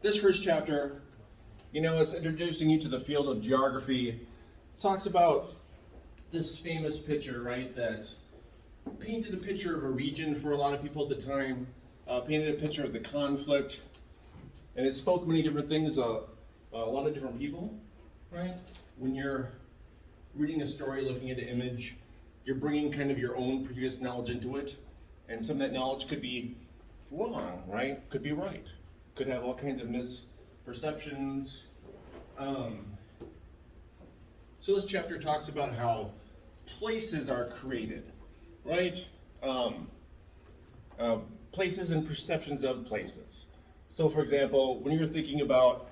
This first chapter, it's introducing you to the field of geography. It talks about this famous picture, right, that painted a picture of a region for a lot of people at the time, painted a picture of the conflict, and it spoke many different things, a lot of different people, right? When you're reading a story, looking at an image, you're bringing kind of your own previous knowledge into it, and some of that knowledge could be wrong, right? Could be right. Could have all kinds of misperceptions. So this chapter talks about how places are created, right? Places and perceptions of places. So for example, when you're thinking about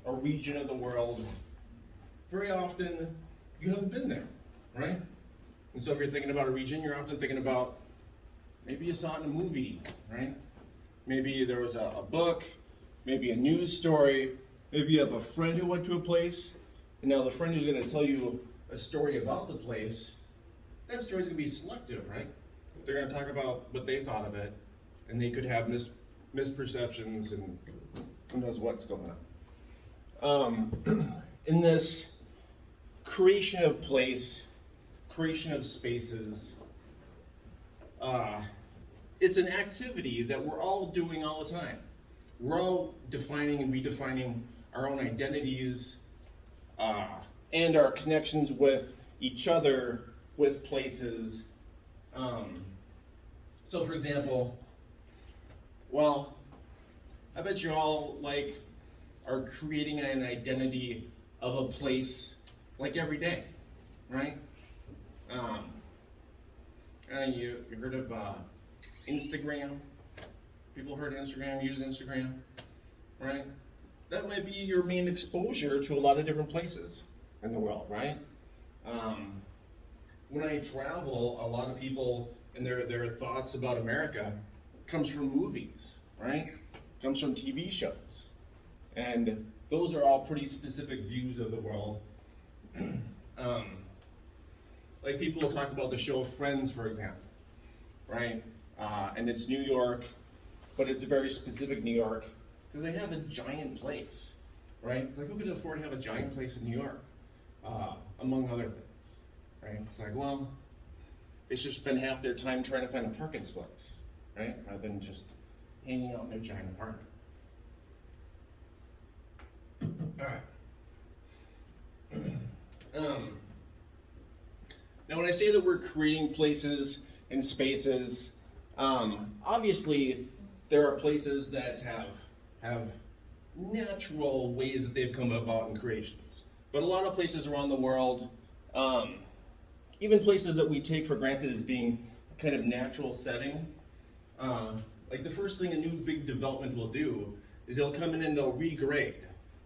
a region of the world, very often you haven't been there, right? And so if you're thinking about a region, you're often thinking about, maybe you saw it in a movie, right? Maybe there was a book, maybe a news story, maybe you have a friend who went to a place, and now the friend who's going to tell you a story about the place, that story's going to be selective, right? They're going to talk about what they thought of it, and they could have misperceptions and who knows what's going on. In this creation of place, creation of spaces, it's an activity that we're all doing all the time. We're all defining and redefining our own identities and our connections with each other, with places. So for example, I bet you all are creating an identity of a place every day, right? You heard of Instagram? People heard of Instagram, use Instagram, right? That might be your main exposure to a lot of different places in the world, right? When I travel, a lot of people and their thoughts about America comes from movies, right? Comes from TV shows. And those are all pretty specific views of the world. People will talk about the show Friends, for example, right? And it's New York, but it's a very specific New York because they have a giant place, right? It's who could afford to have a giant place in New York, among other things, right? It's they should spend half their time trying to find a parking space, right? Rather than just hanging out in their giant apartment. All right. Now, when I say that we're creating places and spaces, obviously there are places that have natural ways that they've come about in creations. But a lot of places around the world, even places that we take for granted as being a kind of natural setting, the first thing a new big development will do is they'll come in and they'll regrade.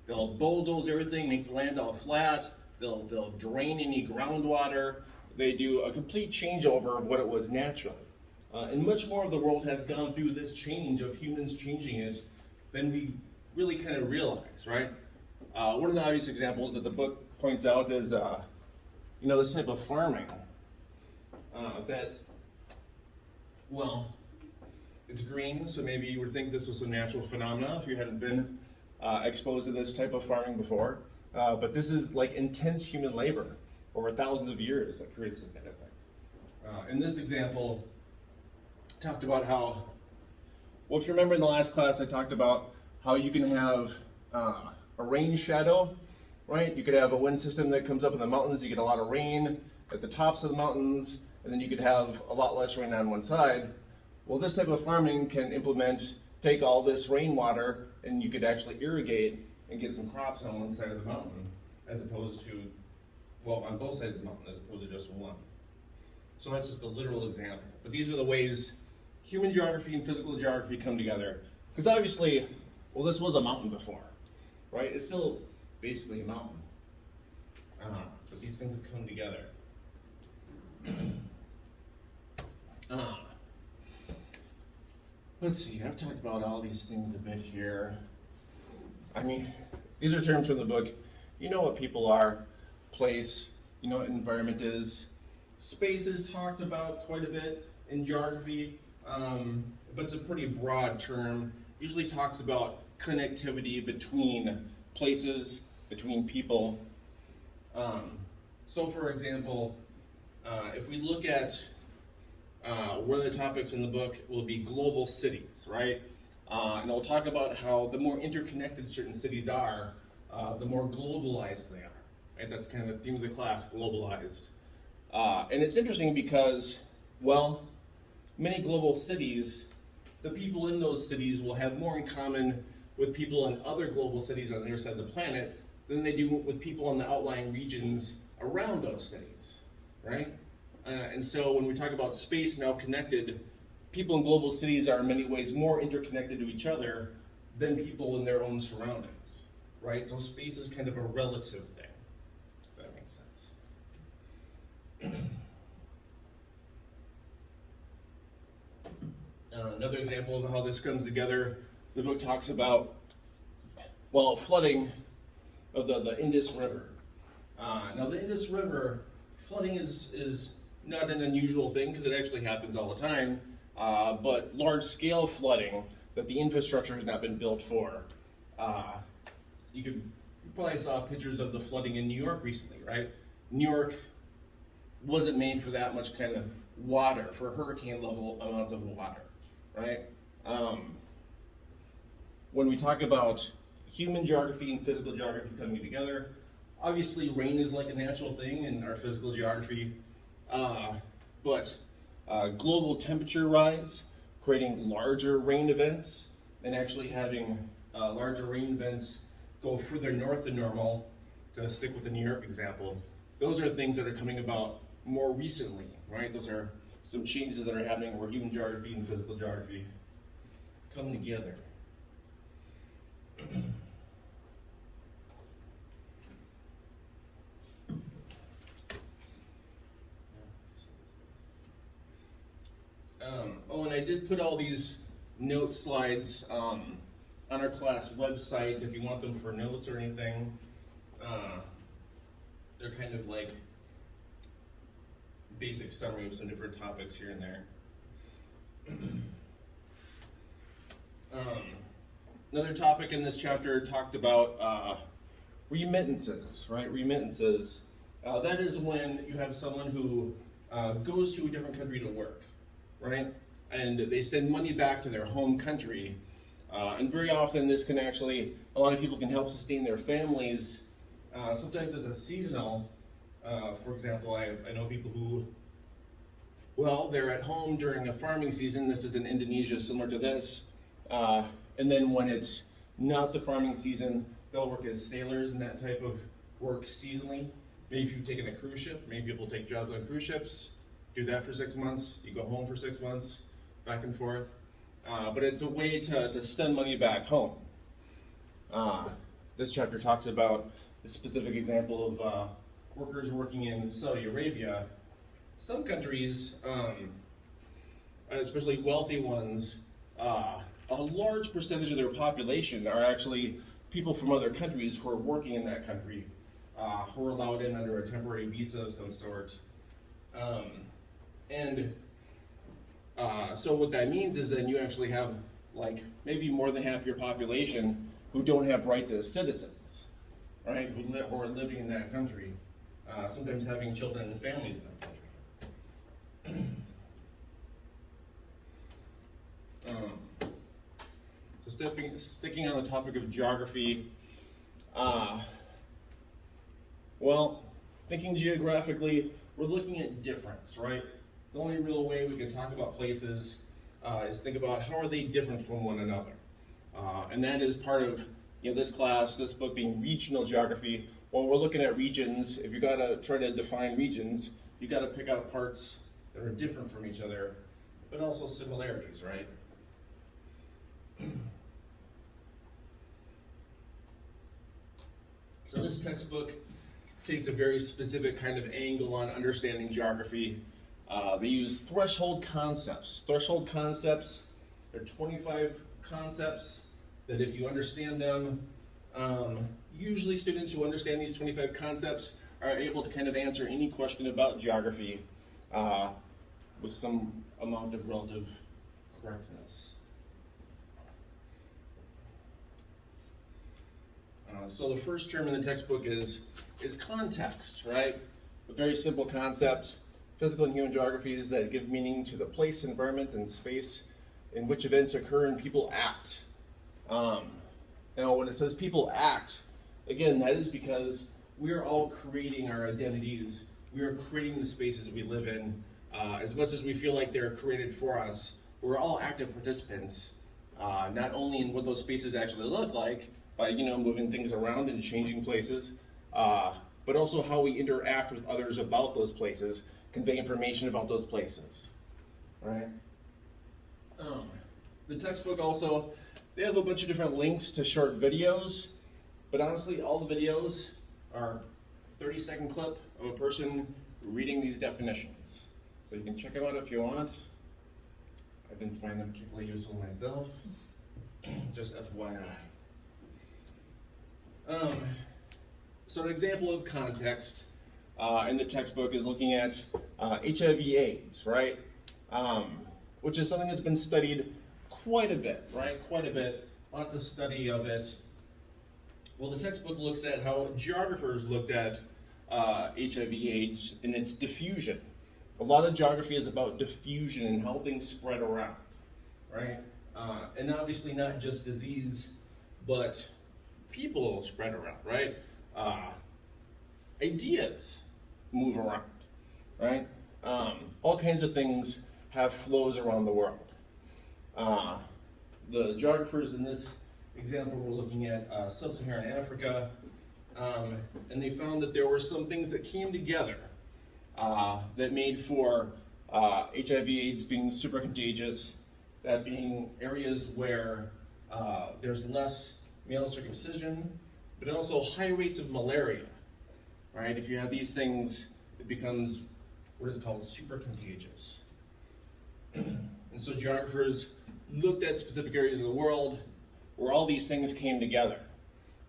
They'll bulldoze everything, make the land all flat, they'll drain any groundwater. They do a complete changeover of what it was naturally. And much more of the world has gone through this change of humans changing it than we really kind of realize, right? One of the obvious examples that the book points out is, this type of farming it's green, so maybe you would think this was a natural phenomena if you hadn't been exposed to this type of farming before. But this is intense human labor over thousands of years that creates this kind of thing. In this example, talked about how, if you remember in the last class, I talked about how you can have a rain shadow, right? You could have a wind system that comes up in the mountains, you get a lot of rain at the tops of the mountains, and then you could have a lot less rain on one side. Well, this type of farming can take all this rainwater, and you could actually irrigate and get some crops on one side of the mountain, as opposed to, on both sides of the mountain, as opposed to just one. So that's just a literal example. But these are the ways human geography and physical geography come together. Because obviously, this was a mountain before, right? It's still basically a mountain. But these things have come together. Let's see, I've talked about all these things a bit here. These are terms from the book. You know what people are, place, you know what environment is. Space is talked about quite a bit in geography, but it's a pretty broad term. Usually talks about connectivity between places, between people. So for example, if we look at one of the topics in the book will be global cities, right? And I'll talk about how the more interconnected certain cities are, the more globalized they are, right? That's kind of the theme of the class, globalized. And it's interesting because, well, many global cities, the people in those cities will have more in common with people in other global cities on the other side of the planet than they do with people in the outlying regions around those cities, right? And so when we talk about space now connected, people in global cities are in many ways more interconnected to each other than people in their own surroundings, right? So space is kind of a relative thing, if that makes sense. Another example of how this comes together, the book talks about, well, flooding of the Indus River. Now the Indus River, flooding is not an unusual thing because it actually happens all the time, but large-scale flooding that the infrastructure has not been built for. You probably saw pictures of the flooding in New York recently, right? New York wasn't made for that much kind of water, for hurricane level amounts of water, right? When we talk about human geography and physical geography coming together, obviously rain is like a natural thing in our physical geography, but global temperature rise, creating larger rain events, and actually having larger rain events go further north than normal, to stick with the New York example, those are things that are coming about more recently, right? Those are some changes that are happening where human geography and physical geography come together. And I did put all these note slides on our class website if you want them for notes or anything. They're kind of like basic summary of some different topics here and there. Another topic in this chapter talked about remittances, right? Remittances. That is when you have someone who goes to a different country to work, right? And they send money back to their home country. And very often this can actually, a lot of people can help sustain their families. Sometimes as a seasonal, for example, I know people who, well, they're at home during a farming season. This is in Indonesia, similar to this. And then when it's not the farming season, they'll work as sailors and that type of work seasonally. Maybe if you've taken a cruise ship, maybe people take jobs on cruise ships, do that for 6 months, you go home for 6 months, back and forth. But it's a way to send money back home. This chapter talks about a specific example of workers working in Saudi Arabia. Some countries, especially wealthy ones, a large percentage of their population are actually people from other countries who are working in that country, who are allowed in under a temporary visa of some sort. So what that means is then you actually have like maybe more than half your population who don't have rights as citizens, right? Who are living in that country, sometimes having children and families in that country. So sticking on the topic of geography, well, thinking geographically, we're looking at difference, right? The only real way we can talk about places is think about how are they different from one another. And that is part of this class, this book being regional geography. When we're looking at regions, if you gotta try to define regions, you gotta pick out parts that are different from each other, but also similarities, right? So this textbook takes a very specific kind of angle on understanding geography. They use threshold concepts. Threshold concepts, there are 25 concepts that if you understand them, usually students who understand these 25 concepts are able to kind of answer any question about geography with some amount of relative correctness. So the first term in the textbook is context, right? A very simple concept. Physical and human geographies that give meaning to the place, environment, and space in which events occur and people act. Now, when it says people act, again, that is because we are all creating our identities. We are creating the spaces we live in. As much as we feel like they're created for us, we're all active participants, not only in what those spaces actually look like, by moving things around and changing places, but also how we interact with others about those places, convey information about those places, right? The textbook also, they have a bunch of different links to short videos, but honestly, all the videos are 30-second clip of a person reading these definitions. So you can check them out if you want. I didn't find them particularly useful myself, just FYI. So an example of context in the textbook is looking at HIV/AIDS, right? Which is something that's been studied quite a bit, right? Quite a bit, lots of study of it. Well, the textbook looks at how geographers looked at HIV/AIDS and its diffusion. A lot of geography is about diffusion and how things spread around, right? And obviously not just disease, but people spread around, right? Ideas move around, right? All kinds of things have flows around the world. The geographers in this example were looking at sub-Saharan Africa, and they found that there were some things that came together that made for HIV/AIDS being super contagious, that being areas where there's less male circumcision, but also high rates of malaria, right? If you have these things, it becomes what is called super contagious. And so geographers looked at specific areas of the world where all these things came together,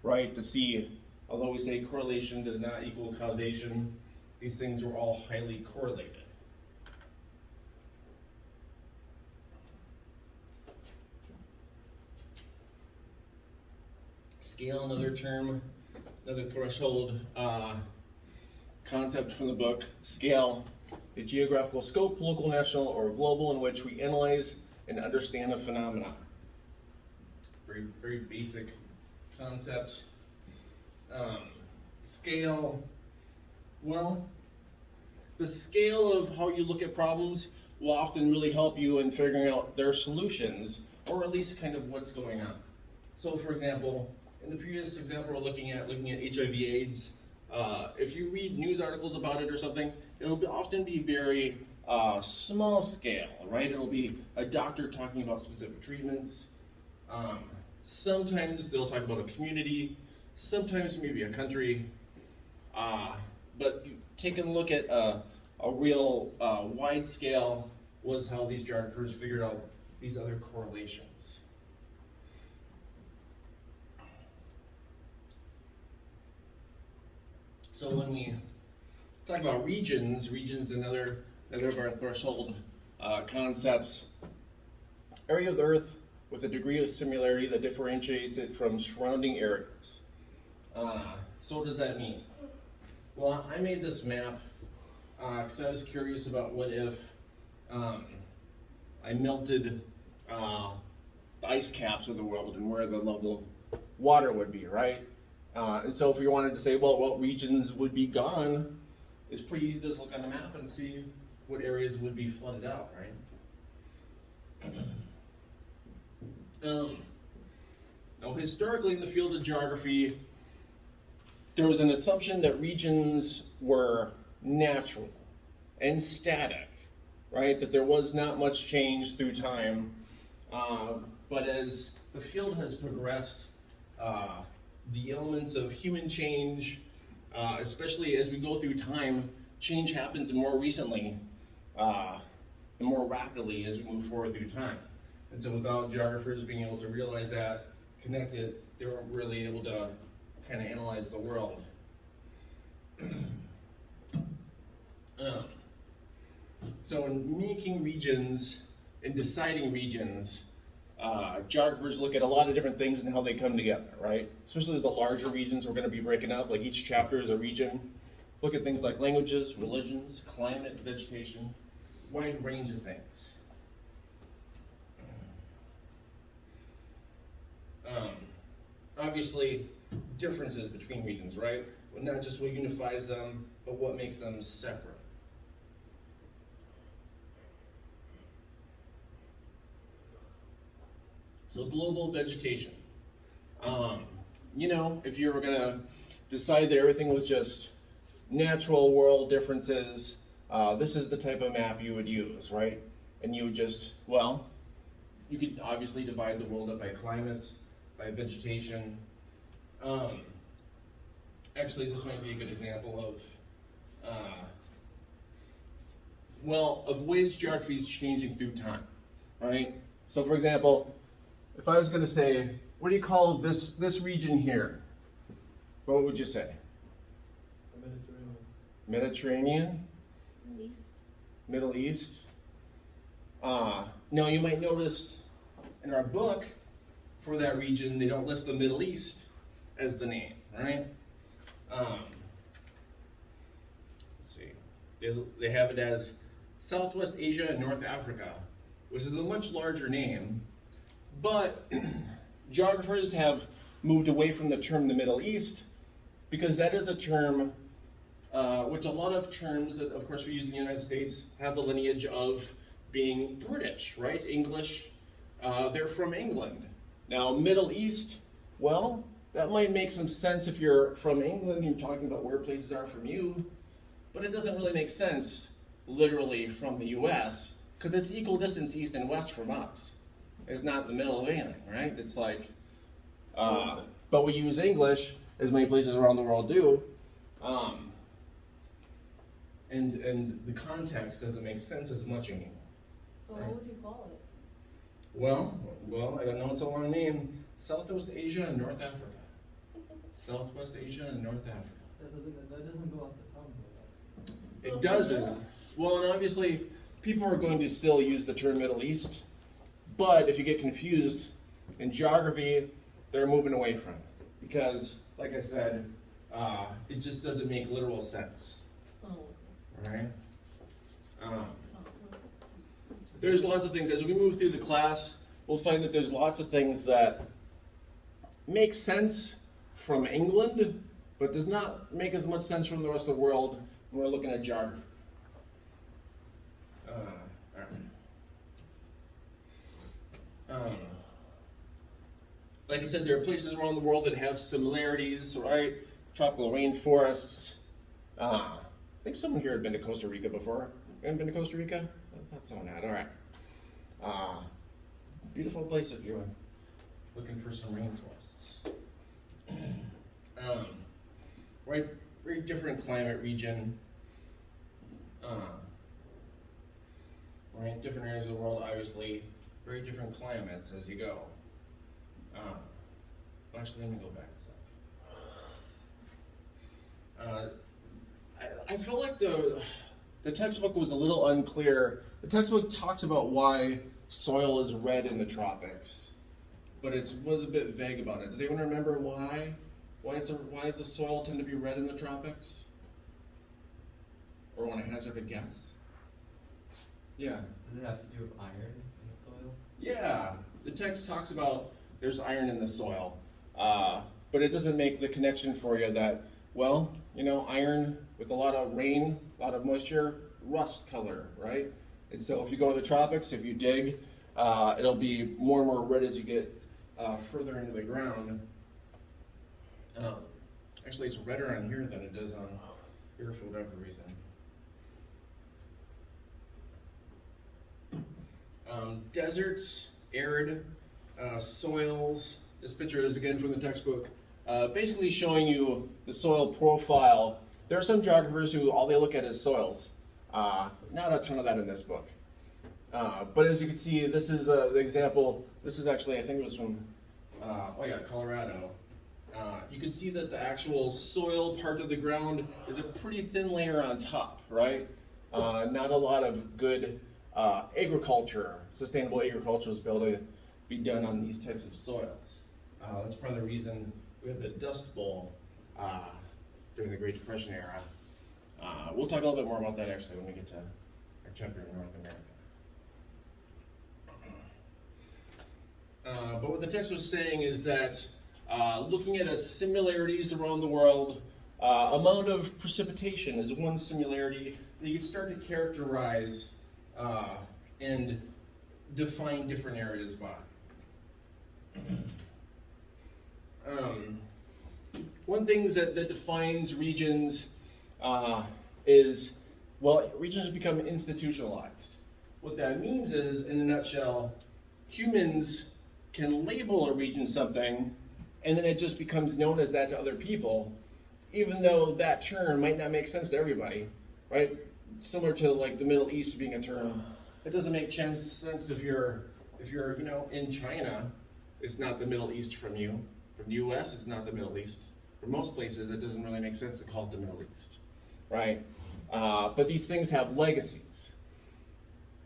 right? To see, although we say correlation does not equal causation, these things were all highly correlated. Scale, another term, another threshold concept from the book. Scale, the geographical scope, local, national, or global, in which we analyze and understand a phenomenon. Very, very basic concept. Scale, well, the scale of how you look at problems will often really help you in figuring out their solutions, or at least kind of what's going on. So for example, in the previous example we're looking at HIV/AIDS, if you read news articles about it or something, it'll often be very small scale, right? It'll be a doctor talking about specific treatments. Sometimes they'll talk about a community, sometimes maybe a country, but taking a look at a real wide scale was how these geographers figured out these other correlations. So when we talk about regions, another of our threshold concepts. Area of the Earth with a degree of similarity that differentiates it from surrounding areas. So what does that mean? Well, I made this map because I was curious about what if I melted the ice caps of the world and where the level of water would be, right? And so if we wanted to say, well, what regions would be gone, it's pretty easy to just look on the map and see what areas would be flooded out, right? Now, historically in the field of geography, there was an assumption that regions were natural and static, right? That there was not much change through time. But as the field has progressed, the elements of human change, especially as we go through time, change happens more recently and more rapidly as we move forward through time. And so without geographers being able to realize that, connect it, they weren't really able to kind of analyze the world. So in making regions, in deciding regions, Geographers look at a lot of different things and how they come together, right? Especially the larger regions we're going to be breaking up, like each chapter is a region. Look at things like languages, religions, climate, vegetation, wide range of things. Obviously, differences between regions, right? But not just what unifies them, but what makes them separate. So global vegetation. You know, if you were gonna decide that everything was just natural world differences, this is the type of map you would use, right? And you would just, well, you could obviously divide the world up by climates, by vegetation. Actually, this might be a good example of ways geography is changing through time, right? So for example, if I was going to say, what do you call this region here? What would you say? The Mediterranean. Mediterranean? Middle East. Now you might notice in our book for that region, they don't list the Middle East as the name, right? Let's see. They have it as Southwest Asia and North Africa, which is a much larger name, but geographers have moved away from the term the Middle East because that is a term which a lot of terms that, of course, we use in the United States have the lineage of being British, right? English, they're from England. Now, Middle East, well, that might make some sense if you're from England, you're talking about where places are from you, but it doesn't really make sense literally from the US, because it's equal distance east and west from us. It's not the middle of anything, right? It's like, but we use English, as many places around the world do, and the context doesn't make sense as much anymore. So what would you call it? Well, I don't know, it's a long name. Southwest Asia and North Africa. Southwest Asia and North Africa. That doesn't go off the tongue. It doesn't. Well, and obviously, people are going to still use the term Middle East, but if you get confused, in geography, they're moving away from it. Because, like I said, it just doesn't make literal sense. Oh. Right? There's lots of things. As we move through the class, we'll find that there's lots of things that make sense from England, but does not make as much sense from the rest of the world when we're looking at geography. Like I said, there are places around the world that have similarities, right? Tropical rainforests. I think someone here had been to Costa Rica before. Anyone been to Costa Rica? I thought someone had. All right. Beautiful place if you're looking for some rainforests. Right, very different climate region. Right, different areas of the world, obviously, very different climates as you go. Actually, let me go back a sec. I feel like the textbook was a little unclear. The textbook talks about why soil is red in the tropics, but it was a bit vague about it. Does anyone remember why? Why does the soil tend to be red in the tropics? Or want to hazard a guess? Yeah. Does it have to do with iron in the soil? Yeah. The text talks about there's iron in the soil, but it doesn't make the connection for you that, well, you know, iron with a lot of rain, a lot of moisture, rust color, right? And so if you go to the tropics, if you dig, it'll be more and more red as you get further into the ground. Actually, it's redder on here than it is on here for whatever reason. Deserts, arid soils. This picture is again from the textbook, basically showing you the soil profile. There are some geographers who all they look at is soils. Not a ton of that in this book. But as you can see, this is the example. This is actually, I think it was from, Colorado. You can see that the actual soil part of the ground is a pretty thin layer on top, right? Not a lot of good agriculture, sustainable agriculture is able be done on these types of soils. That's part of the reason we have the Dust Bowl during the Great Depression era. We'll talk a little bit more about that actually when we get to our chapter in North America. But what the text was saying is that looking at similarities around the world, amount of precipitation is one similarity that you could start to characterize and define different areas by. One thing that defines regions is, well, regions become institutionalized. What that means is, in a nutshell, humans can label a region something, and then it just becomes known as that to other people, even though that term might not make sense to everybody, right? Similar to like the Middle East being a term. It doesn't make sense if you're in China, it's not the Middle East from you. From the US, it's not the Middle East. For most places, it doesn't really make sense to call it the Middle East, right? But these things have legacies.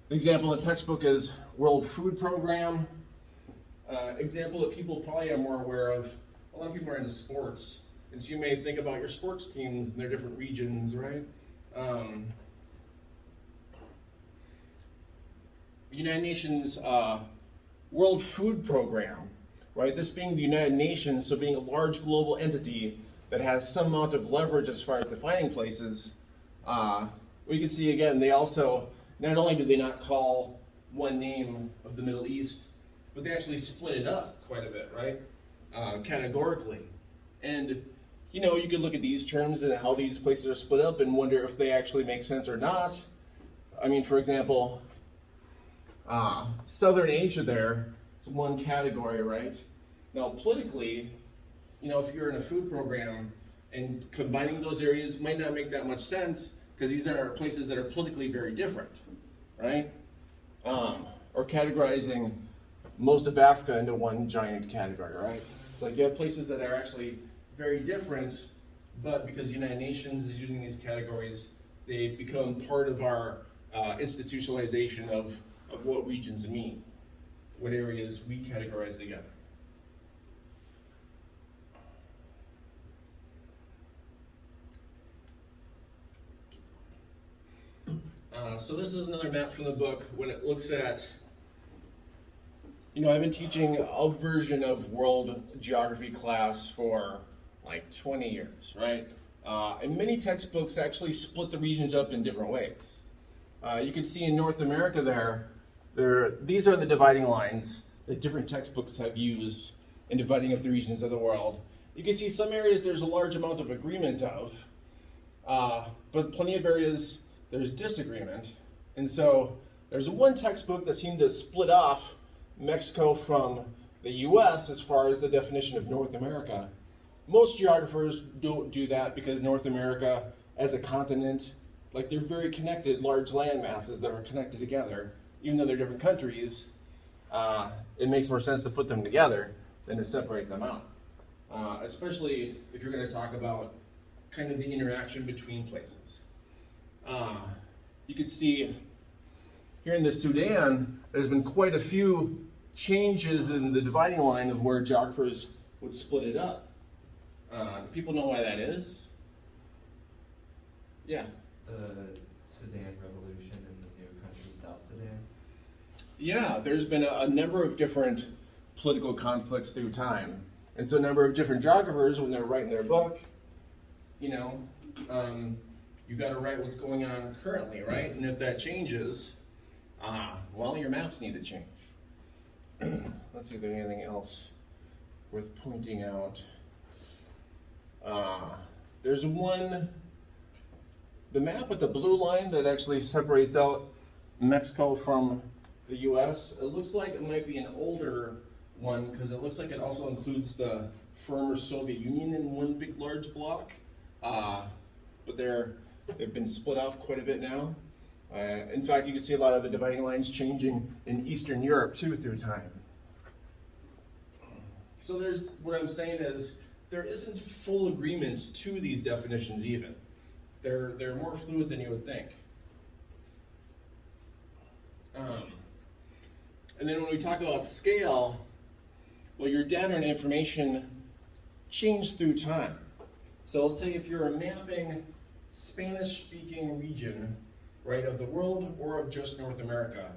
The example in the textbook is World Food Program. Example that people probably are more aware of, a lot of people are into sports, and so you may think about your sports teams and their different regions, right? The United Nations World Food Program, right? This being the United Nations, so being a large global entity that has some amount of leverage as far as defining places, we can see again, they also, not only do they not call one name of the Middle East, but they actually split it up quite a bit, right? Categorically. And, you could look at these terms and how these places are split up and wonder if they actually make sense or not. I mean, for example, Southern Asia there is one category, right? Now, politically, if you're in a food program and combining those areas might not make that much sense because these are places that are politically very different, right? Or categorizing most of Africa into one giant category, right? It's like you have places that are actually very different, but because the United Nations is using these categories, they become part of our institutionalization of what regions mean, what areas we categorize together. So this is another map from the book when it looks at, I've been teaching a version of world geography class for like 20 years, right? And many textbooks actually split the regions up in different ways. You can see in North America these are the dividing lines that different textbooks have used in dividing up the regions of the world. You can see some areas there's a large amount of agreement of, but plenty of areas there's disagreement. And so there's one textbook that seemed to split off Mexico from the US as far as the definition of North America. Most geographers don't do that because North America as a continent, like they're very connected, large land masses that are connected together, even though they're different countries, it makes more sense to put them together than to separate them out. Especially if you're going to talk about kind of the interaction between places. You can see here in the Sudan, there's been quite a few changes in the dividing line of where geographers would split it up. Do people know why that is? Yeah. The Sudan Revolution and the new country South Sudan. Yeah, there's been a number of different political conflicts through time. And so a number of different geographers, when they're writing their book, you've got to write what's going on currently, right? And if that changes, well, your maps need to change. Let's see if there's anything else worth pointing out. There's the map with the blue line that actually separates out Mexico from the US. It looks like it might be an older one because it looks like it also includes the former Soviet Union in one big large block. But they've been split off quite a bit now. In fact, you can see a lot of the dividing lines changing in Eastern Europe too through time. So what I'm saying is there isn't full agreement to these definitions even. They're more fluid than you would think. And then when we talk about scale, well, your data and information change through time. So let's say if you're mapping Spanish-speaking region, right, of the world or of just North America,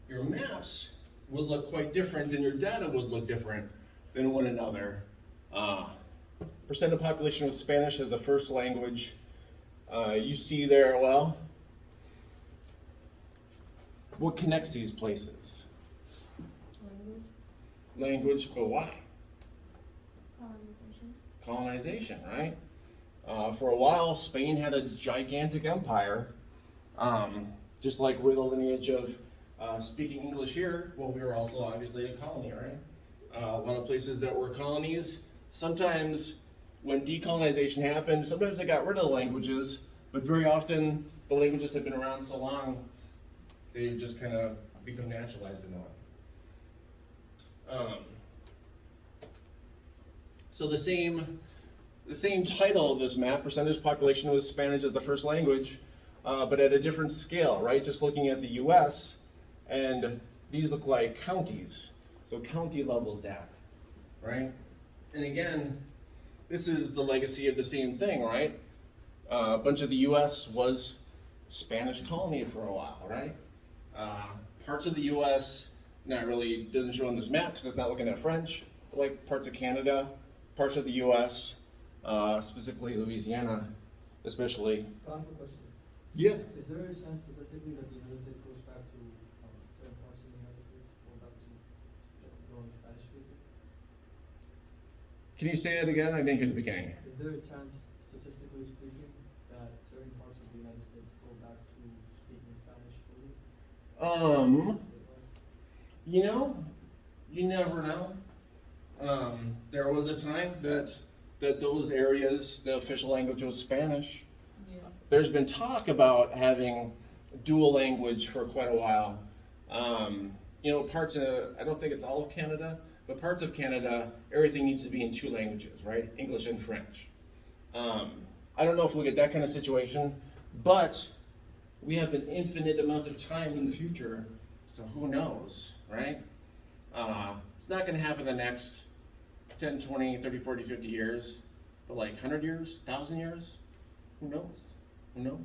your maps would look quite different and your data would look different than one another. Percent of population with Spanish as a first language, you see there, well, what connects these places? Language, but why? Colonization, right? For a while, Spain had a gigantic empire, just like we're the lineage of speaking English here. Well, we were also obviously a colony, right? A lot of places that were colonies. Sometimes when decolonization happened, sometimes they got rid of the languages, but very often the languages have been around so long, they just kind of become naturalized in that. So the same title of this map, percentage population with Spanish as the first language, but at a different scale, right? Just looking at the US, and these look like counties, so county level data, right? And again, this is the legacy of the same thing, right? A bunch of the US was Spanish colony for a while, right? Parts of the US, not really, doesn't show on this map because it's not looking at French, but like parts of Canada, parts of the US, specifically Louisiana, especially. I have a question. Yeah. Is there a chance statistically that the United States goes back to certain parts of the United States go back to going Spanish speaking? Can you say it again? I didn't hear the beginning. Is there a chance, statistically speaking, that certain parts of the United States go back to speaking Spanish fully? You know, you never know. There was a time that those areas, the official language was Spanish. Yeah. There's been talk about having dual language for quite a while. You know, parts of, I don't think it's all of Canada, but parts of Canada, everything needs to be in two languages, right? English and French. I don't know if we'll get that kind of situation, but we have an infinite amount of time in the future, so who knows, right? It's not going to happen the next 10, 20, 30, 40, 50 years, but like 100 years, 1,000 years, who knows? Who knows?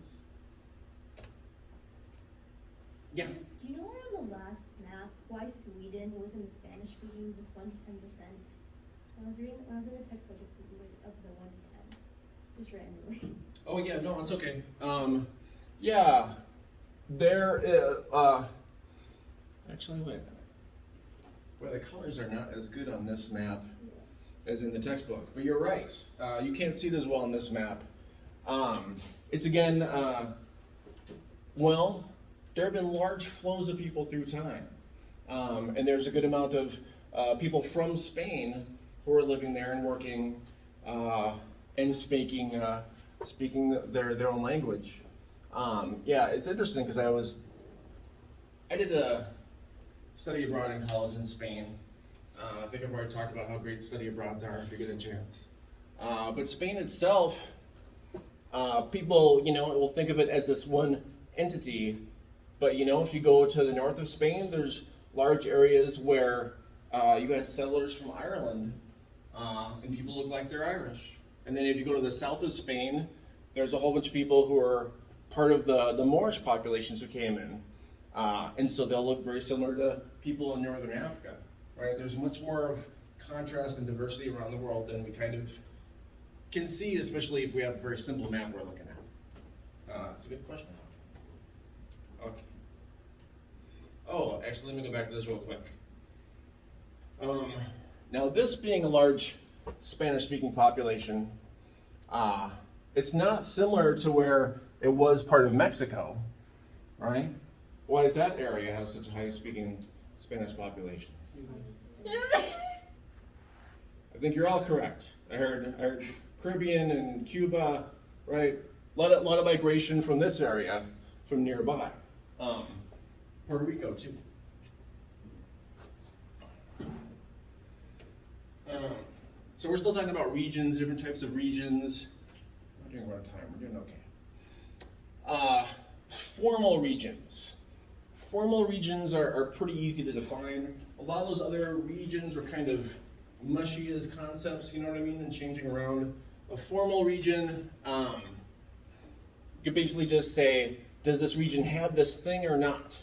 Yeah. Do you know on the last map why Sweden was in Spanish speaking with 1 to 10%? I was in the textbook of the 1 to 10, just randomly. Oh yeah, no, it's okay. Yeah, there. Actually, wait a minute. Well, the colors are not as good on this map as in the textbook, but you're right. You can't see it as well on this map. It's again, well, there have been large flows of people through time, and there's a good amount of people from Spain who are living there and working and speaking their own language. Yeah, it's interesting because I did a study abroad in college in Spain. I think I've already talked about how great study abroads are if you get a chance. But Spain itself, people, you know, will think of it as this one entity. But, you know, if you go to the north of Spain, there's large areas where you had settlers from Ireland, and people look like they're Irish. And then if you go to the south of Spain, there's a whole bunch of people who are part of the Moorish populations who came in. And so they'll look very similar to people in Northern Africa, right? There's much more of contrast and diversity around the world than we kind of can see, especially if we have a very simple map we're looking at. It's a good question. Okay. Oh, actually, let me go back to this real quick. Now, this being a large Spanish-speaking population, it's not similar to where it was part of Mexico, right? Why does that area have such a high speaking Spanish population? I think you're all correct. I heard Caribbean and Cuba, right? A lot of migration from this area, from nearby. Puerto Rico too. So we're still talking about regions, different types of regions. We're doing well on time. We're doing okay. Formal regions. formal regions are pretty easy to define. A lot of those other regions are kind of mushy as concepts, you know what I mean, and changing around. A formal region, you could basically just say, does this region have this thing or not?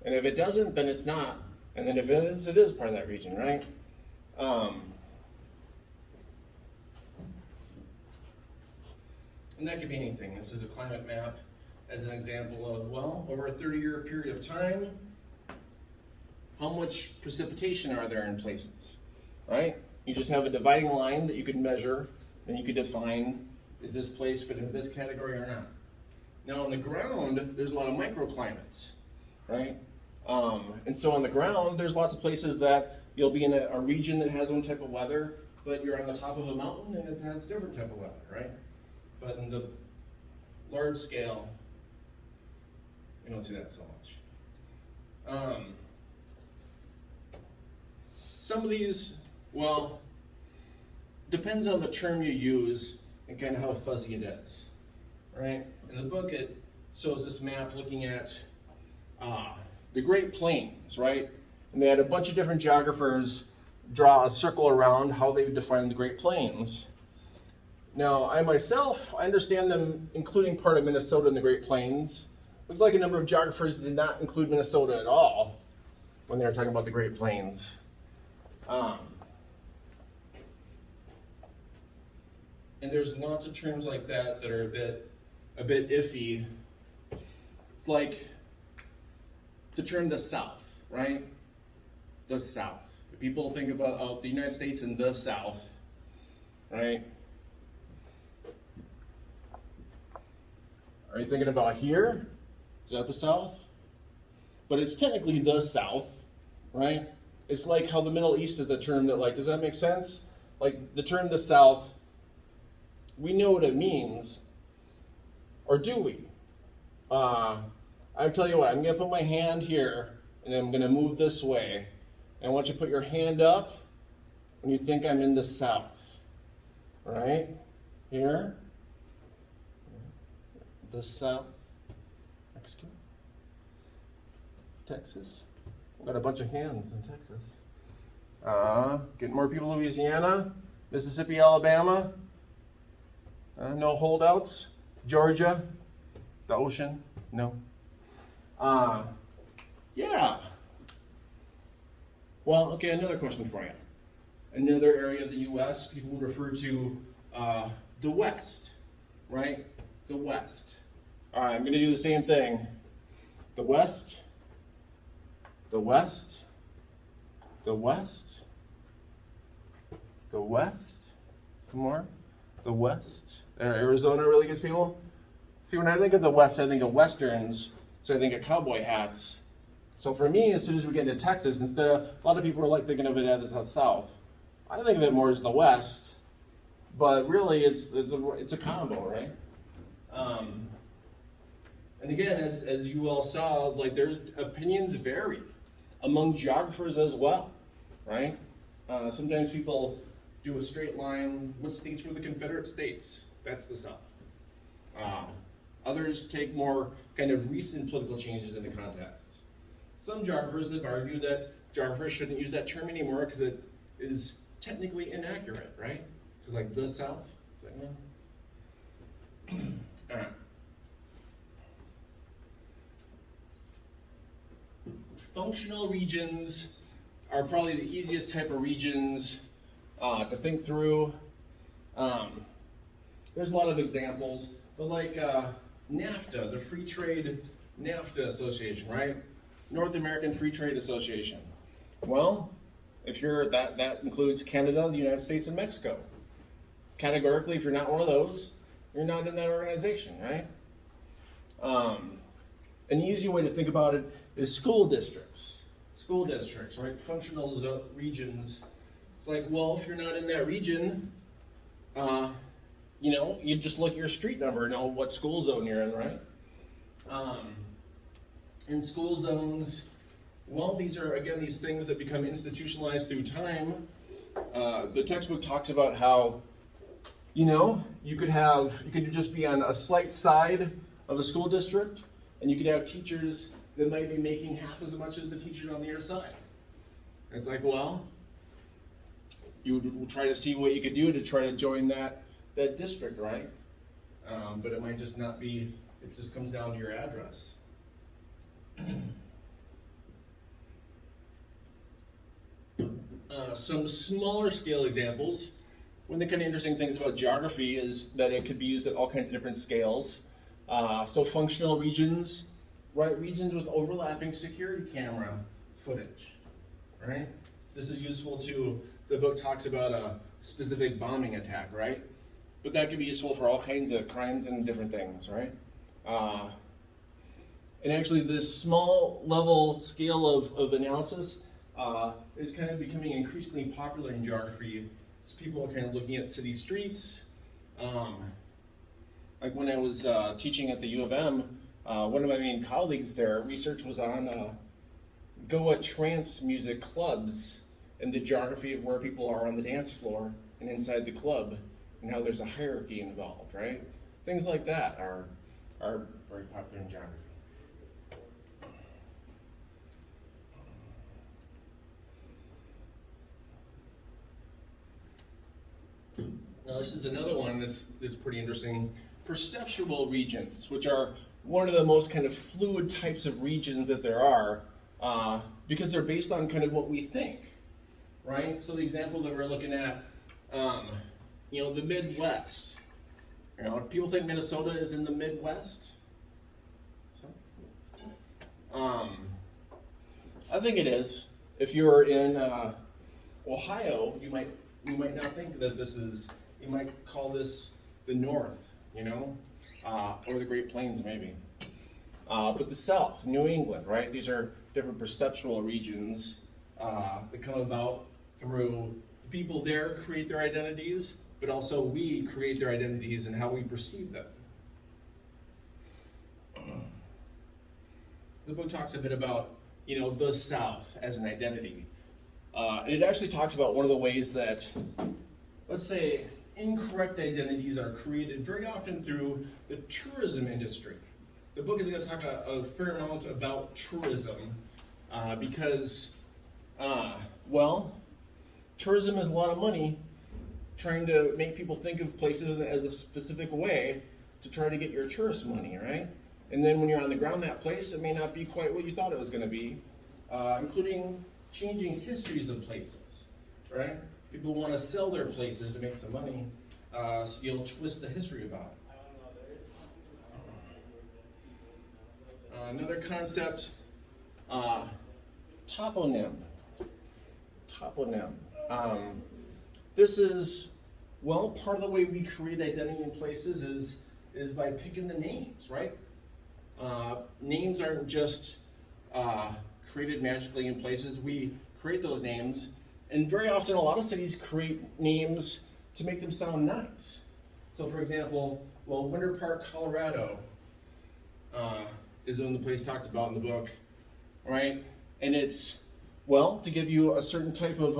And if it doesn't, then it's not. And then if it is part of that region, right? And that could be anything. This is a climate map as an example of, well, over a 30-year period of time, how much precipitation are there in places, right? You just have a dividing line that you could measure, and you could define, is this place fit into this category or not? Now on the ground, there's a lot of microclimates, right? And so on the ground, there's lots of places that you'll be in a region that has one type of weather, but you're on the top of a mountain and it has different type of weather, right? But in the large scale, you don't see that so much. Some of these, well, depends on the term you use and kind of how fuzzy it is, right? In the book, it shows this map looking at the Great Plains, right? And they had a bunch of different geographers draw a circle around how they defined the Great Plains. Now, I myself, I understand them including part of Minnesota in the Great Plains. Looks like a number of geographers did not include Minnesota at all when they were talking about the Great Plains. And there's lots of terms like that that are a bit iffy. It's like the term the South, right? The South. If people think about the United States and the South, right? Are you thinking about here? Is that the South? But it's technically the South, right? It's like how the Middle East is a term that, like, does that make sense? Like the term the South, we know what it means, or do we? I'll tell you what, I'm gonna put my hand here and I'm gonna move this way. And I want you to put your hand up when you think I'm in the South, right? Here. The South, Mexico, Texas. We've got a bunch of hands in Texas. Getting more people to Louisiana, Mississippi, Alabama. No holdouts. Georgia, the ocean, no. Yeah. Well, okay, another question for you. Another area of the U.S. people would refer to the West, right? The West. All right, I'm going to do the same thing. The West, the West, the West, the West. Some more. The West. Arizona really gets people. See, when I think of the West, I think of Westerns, so I think of cowboy hats. So for me, as soon as we get into Texas, instead of, a lot of people are like thinking of it as the South. I think of it more as the West, but really it's a combo, right? And again, as you all saw, like there's opinions vary among geographers as well, right? Sometimes people do a straight line. What states were the Confederate States? That's the South. Others take more kind of recent political changes into context. Some geographers have argued that geographers shouldn't use that term anymore because it is technically inaccurate, right? Because like the South, it's like, no. All right. Functional regions are probably the easiest type of regions to think through. There's a lot of examples, but like NAFTA, the Free Trade NAFTA Association, right? North American Free Trade Association. Well, if you're that includes Canada, the United States, and Mexico. Categorically, if you're not one of those, you're not in that organization, right? An easy way to think about it is school districts. School districts, right? Functional regions. It's like, well, if you're not in that region, you just look at your street number and know what school zone you're in, right? In school zones, well, these are, again, these things that become institutionalized through time. The textbook talks about how, you could just be on a slight side of a school district, and you could have teachers that might be making half as much as the teacher on the other side. And it's like, well, you would try to see what you could do to try to join that district, right? But it might just not be, it just comes down to your address. Some smaller scale examples. One of the kind of interesting things about geography is that it could be used at all kinds of different scales. So functional regions, right? Regions with overlapping security camera footage, right? This is useful to, the book talks about a specific bombing attack, right? But that could be useful for all kinds of crimes and different things, right? And actually this small level scale of analysis is kind of becoming increasingly popular in geography. As people are kind of looking at city streets. Like when I was teaching at the U of M, one of my main colleagues there, research was on Goa trance music clubs and the geography of where people are on the dance floor and inside the club and how there's a hierarchy involved, right? Things like that are very popular in geography. Now this is another one that's pretty interesting. Perceptual regions, which are one of the most kind of fluid types of regions that there are, because they're based on kind of what we think, right? So the example that we're looking at, the Midwest. People think Minnesota is in the Midwest. So, I think it is. If you're in Ohio, you might not think that this is. You might call this the North, or the Great Plains maybe. But the South, New England, right? These are different perceptual regions that come about through the people there create their identities, but also we create their identities and how we perceive them. The book talks a bit about, the South as an identity. And it actually talks about one of the ways that, let's say, incorrect identities are created very often through the tourism industry. The book is going to talk a fair amount about tourism because, tourism is a lot of money trying to make people think of places as a specific way to try to get your tourist money, right? And then when you're on the ground, that place, it may not be quite what you thought it was going to be, including changing histories of places, right? People want to sell their places to make some money, so you'll twist the history about it. Another concept, toponym. Toponym. This is, part of the way we create identity in places is by picking the names, right? Names aren't just created magically in places. We create those names. And very often, a lot of cities create names to make them sound nice. So for example, Winter Park, Colorado is one of the places talked about in the book, right? And it's, to give you a certain type of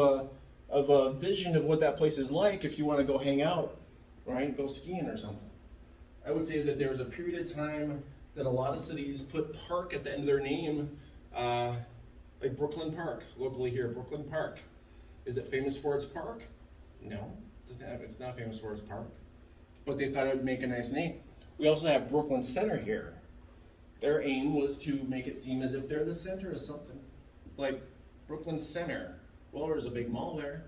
a vision of what that place is like if you want to go hang out, right? Go skiing or something. I would say that there was a period of time that a lot of cities put park at the end of their name, like Brooklyn Park, locally here, Brooklyn Park. Is it famous for its park? No, it's not famous for its park. But they thought it would make a nice name. We also have Brooklyn Center here. Their aim was to make it seem as if they're the center of something. It's like Brooklyn Center. Well, there's a big mall there.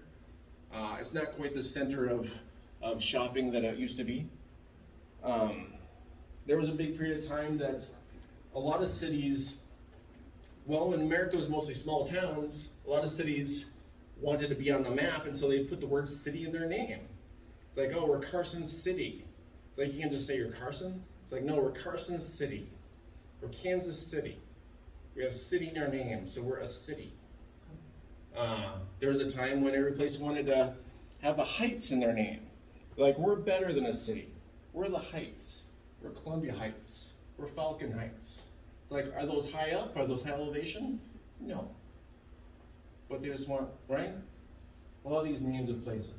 It's not quite the center of shopping that it used to be. There was a big period of time that a lot of cities, when America was mostly small towns, a lot of cities wanted to be on the map, and so they put the word city in their name. It's like, we're Carson City. Like, you can't just say you're Carson. It's like, no, we're Carson City. We're Kansas City. We have city in our name, so we're a city. There was a time when every place wanted to have a Heights in their name. Like, we're better than a city. We're the Heights. We're Columbia Heights. We're Falcon Heights. It's like, are those high up? Are those high elevation? No. But they just want, right? All these names of places.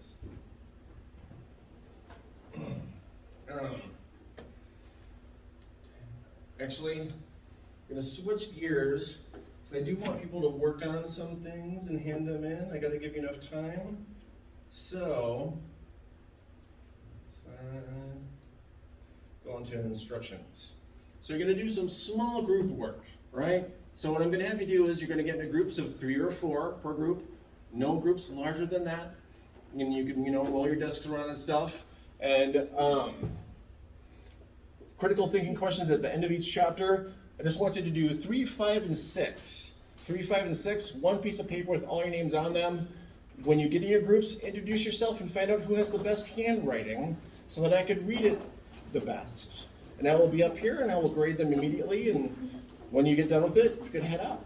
Actually, gonna switch gears, because I do want people to work on some things and hand them in. I gotta give you enough time. So, go into instructions. So you're gonna do some small group work, right? So what I'm gonna have you do is you're gonna get into groups of 3 or 4 per group. No groups larger than that. And you can, roll your desks around and stuff. And critical thinking questions at the end of each chapter. I just want you to do 3, 5, and 6. 3, 5, and 6, one piece of paper with all your names on them. When you get in your groups, introduce yourself and find out who has the best handwriting so that I could read it the best. And I will be up here and I will grade them immediately, and when you get done with it, you can head out.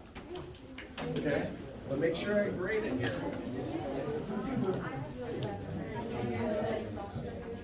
Okay? But make sure I grade it here.